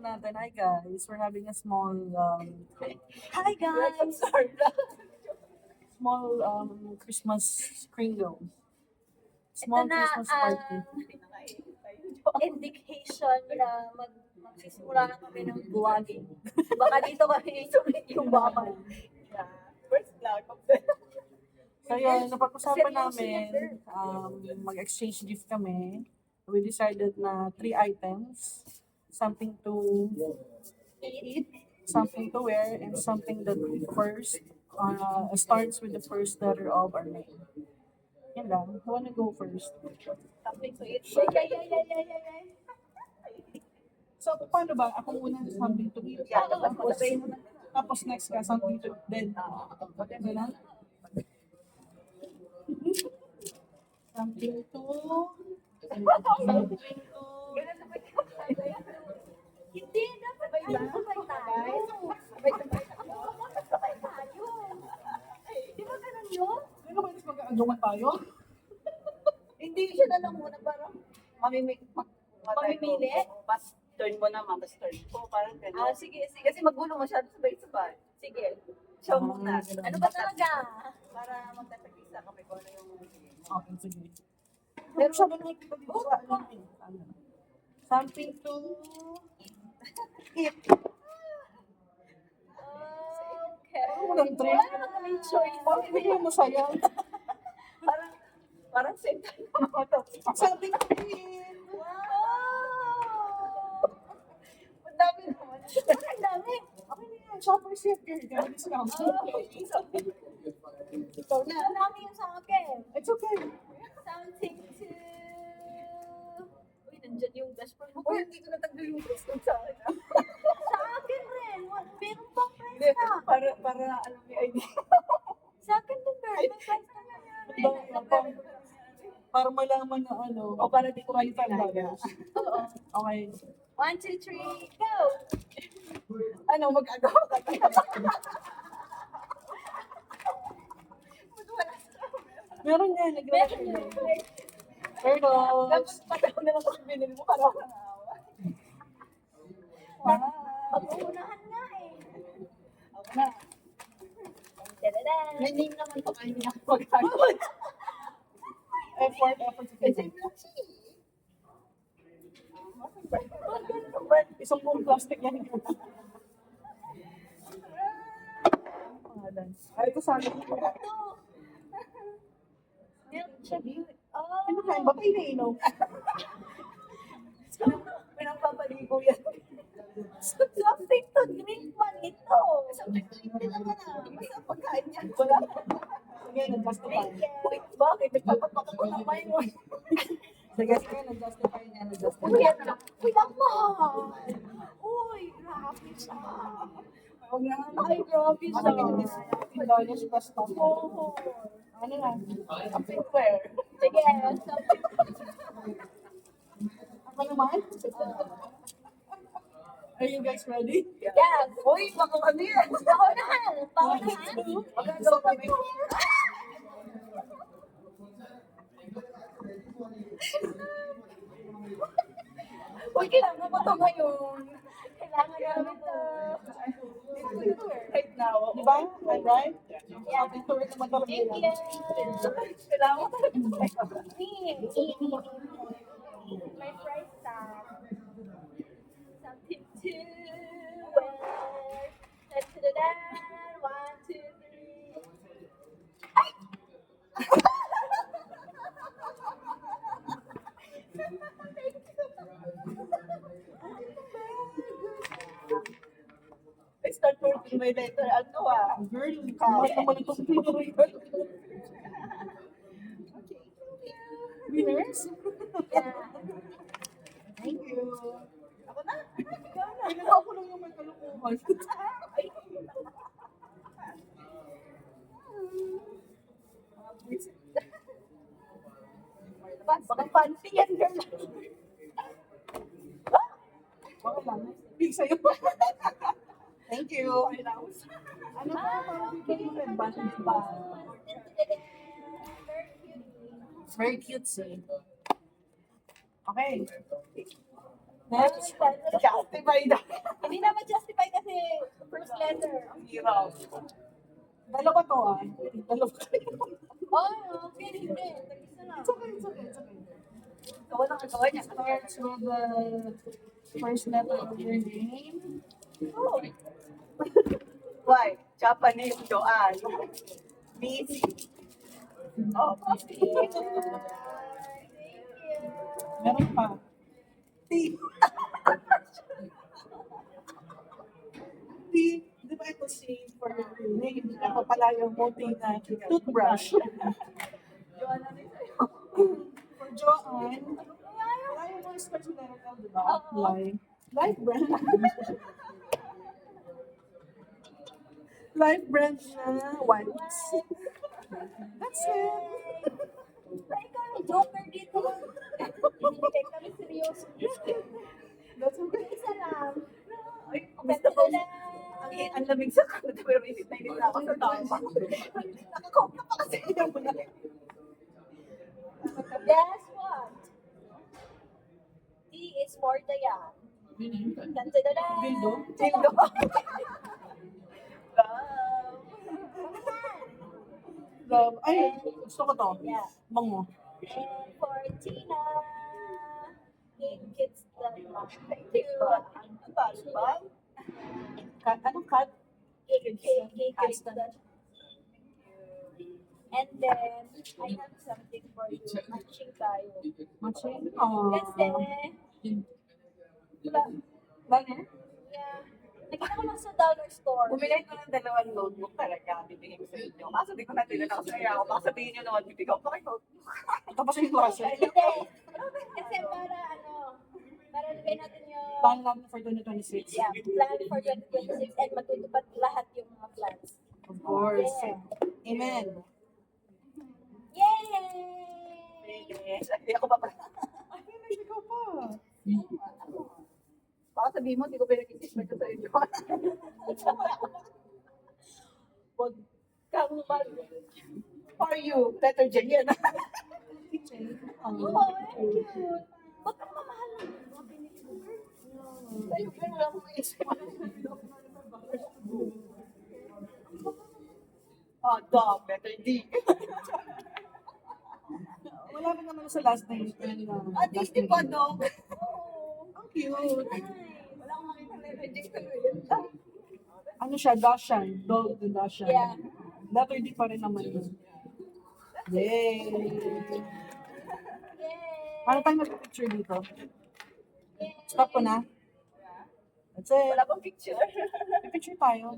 natin. Hi guys, we're having a small Hi guys! small Christmas kringle. Small Ito na Christmas party. indication na magsisimula na kami ng vlogging. Baka dito kami yung baman. First vlog. So yun, napag-usapan namin, mag-exchange gift kami. We decided na 3 items. Something to eat, something to wear, and something that first starts with the first letter of our name. Yan lang. Who wanna go first? Something to eat. Yeah. So, paano ba? Ako muna something to eat. Yeah, Tapos next ka, something to then. Ganun? Something to... Hindi, dapat sabay tayo. Sabay tayo. Di ba ganun yun? Hindi ba mas mag-agawan tayo? Hindi siya na lang muna parang mamimili. Pas turn mo naman, pas turn ko. Parang gano'n. Sige. Kasi magulo masyado sabay-sabay. Sige. Siya muna. Ano ba talaga? Para magtatagisa kami kung ano yung... Okay, sige. Pero siya ba nakikita dito sa ano? Something to eat. Okay. Walang drink. Wala naman kaming choice. Parang hindi mo masaya. Parang same time. Something to eat. Wow! Ang dami naman. Ang dami. Okay na yan. Shopper set girl. Gano'n discount. Ikaw na. Ang dami yung sa akin. It's okay. Something to... Uy, nandyan yung best friend mo. Uy, hindi ko natanggal yung gusto sa akin. Sa akin rin. Meron pang price Hindi, na. para alam mo yung idea. Sa akin din, girl. May price na yan. Para malaman na ano. O para di ko kayo $25. Oo. Okay. 1, 2, 3, go! ano, magagawa ka talaga. Meron yan. Meron yun. Turtles. Dapat patawin na lang kasi binili mo para ka naawa. Wow. Pag-uunahan nga eh. Ako na. Tadadaan. May name naman pa kayo na magagawa. Effort. Kasi lang siya. Isang buong plastic yan. Pangalan. Ay, ito sana. Ito. Milk chocolate. Oh. Ano kain ba? Pinainom. Pinapapaligo yan. Something to drink man ito. Something to eat din naman Basta pagkain niya. Wala. Sige, nag-justify. Wait, bakit? Nagpapapak ako ng may mo. Sige, nag-justify niya. Uy, ano? Uy, mama. Uy, grabe siya. Huwag na nga. Ay, grabe siya. $15 plus top. Oo. Ano na? Something fair. Sige, something. Ako naman? Are you guys ready? Yes. Uy, baka ano yan? Paunahan. Magagawa kami. Uy, kailangan mo to ngayon. Kailangan namin ito. Right now. Di ba? I'm right? Something to eat naman talaga Thank yan. you. Kailangan mo talaga. My price tag. Something to wear. Da-da-da-da. 1, 2, 3. Ay! I start working by letter. Ano Girl, kamat naman itong tuloy. Winners? Yeah. Thank you. Ako na. Ikaw na. Pinagawa ko lang yung may kalukuhan. Baka fancy yan, girl. Baka lang. Big sa'yo. Thank you. Ano ba? Parang bibigyan mo yung advantage ba? Very cutesy. Okay. Next. Justify na. Hindi naman justify kasi first letter. Ang hirap. Dalawa to ah. Dalawa kayo. Oh, okay, hindi. Tag-isa lang. It's okay, it's okay, it's okay. So, walang kagawa niya. Starts with the first letter of your name. Oh. Why? Japanese Joanne. Miss. Oh, Thank you. Meron pa. T. Di ba ito si for your name? Ako pala yung moting na toothbrush. Joanne, ano sa'yo? For Joanne, wala yung mga special letter L, di ba? Oo. Life brand. Life brand na wipes. That's it. Ay, ikaw yung joker dito. Hindi kami seryoso. That's okay. Isa lang. Ay, Ganda gusto ko. na. Ang lamig sa kanto, pero init na ako sa tama. Nakakopya pa kasi yung mga. Guess what? T is for Dayan. Tantadada. Dildo? Tildo. Love. Ay, gusto ko to. Yeah. Bango. And for Tina, it gets the Thank you. Ang taas ba? Cut. Anong cut? it gets the and then I have something for you. Matching tayo. Matching? Oh. Kasi, wala, Banner? yeah. Nakita ko lang sa dollar store. Bumili ko ng dalawang notebook talaga. Bibigay ko sa inyo. Kaso di ko na tinanong sa iyo. Baka sabihin nyo naman, bibigay ko pa kayo. Tapos yung klase. Hindi. Kasi para para lagay natin yung Plan natin for 2026. yeah, plan for 2026 and matutupad lahat yung mga plans. Of course. Yeah. Amen. Yay! Yes. Hindi ako pa pala. Ay, may ikaw pa. Baka sabihin mo, hindi ko pinag-isip ko sa inyo. Huwag kang mag... For you, letter J yan. Oh, cute. Huwag kang mamahal ng mga binili mo. Sa'yo, pero wala akong isip. Oh, dog, letter D. Wala ba naman sa last name? At least di pa, dog. Oo. Ang cute. Wala akong makita letter J sa yun. Ano siya? Dashan. Dog the Dashan. Yeah. Letter D pa rin naman yun. Yay! Yay! Paano tayo mag-picture dito? Yay! Stop ko na. That's it. Wala bang picture? Picture tayo.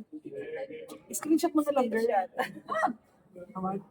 Screenshot mo na lang, girl. Shot. Tama.